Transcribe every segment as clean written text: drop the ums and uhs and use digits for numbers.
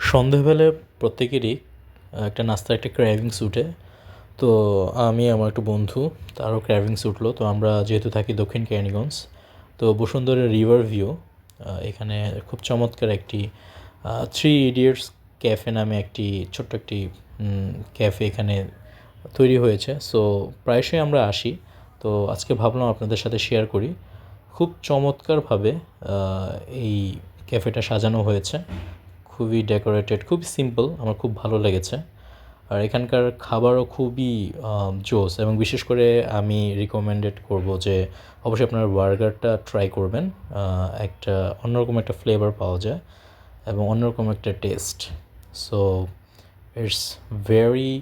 সন্ধেবেলা প্রত্যেকেরই একটা নাস্তার একটা ক্র্যাভিংস উঠে। তো আমি আমার একটা বন্ধু, তারও ক্র্যাভিংস উঠলো। তো আমরা যেহেতু থাকি দক্ষিণ কেরানীগঞ্জ, তো বসুন্ধরা রিভার ভিউ এখানে খুব চমৎকার একটি থ্রি ইডিয়টস ক্যাফে নামে একটি ছোট্ট একটি ক্যাফে এখানে তৈরি হয়েছে। সো প্রায়শই আমরা আসি। তো আজকে ভাবলাম আপনাদের সাথে শেয়ার করি। খুব চমৎকারভাবে এই ক্যাফেটা সাজানো হয়েছে, খুবই ডেকোরেটেড, খুবই সিম্পল, আমার খুব ভালো লেগেছে। আর এখানকার খাবারও খুবই জোস, এবং বিশেষ করে আমি রিকমেন্ডেড করব যে অবশ্যই আপনারা বার্গারটা ট্রাই করবেন। একটা অন্যরকম একটা ফ্লেভার পাওয়া যায় এবং অন্যরকম একটা taste. So it's very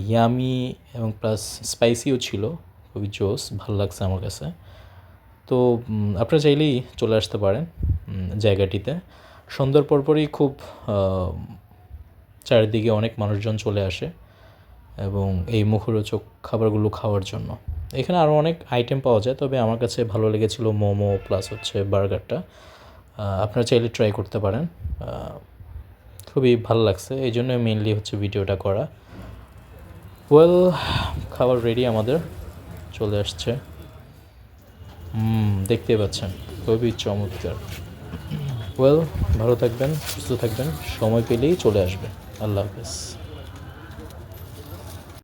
yummy এবং প্লাস স্পাইসিও ছিল, খুবই জোস, ভালো লাগছে আমার কাছে। তো আপনারা চাইলেই চলে আসতে পারেন জায়গাটিতে। সন্ধ্যার পরপরই খুব চারিদিকে অনেক মানুষজন চলে আসে এবং এই মুখরোচক খাবারগুলো খাওয়ার জন্য। এখানে আরও অনেক আইটেম পাওয়া যায়, তবে আমার কাছে ভালো লেগেছিল মোমো প্লাস হচ্ছে বার্গারটা। আপনারা চাইলে ট্রাই করতে পারেন, খুবই ভালো লাগছে, এই জন্য মেনলি হচ্ছে ভিডিওটা করা। ওয়েল, খাবার রেডি আমাদের, চলে আসছে। দেখতেই পাচ্ছেন, খুবই চমৎকার। ওয়েল, ভালো থাকবেন, সুস্থ থাকবেন, সময় পেলেই চলে আসবে। আল্লাহ হাফেজ।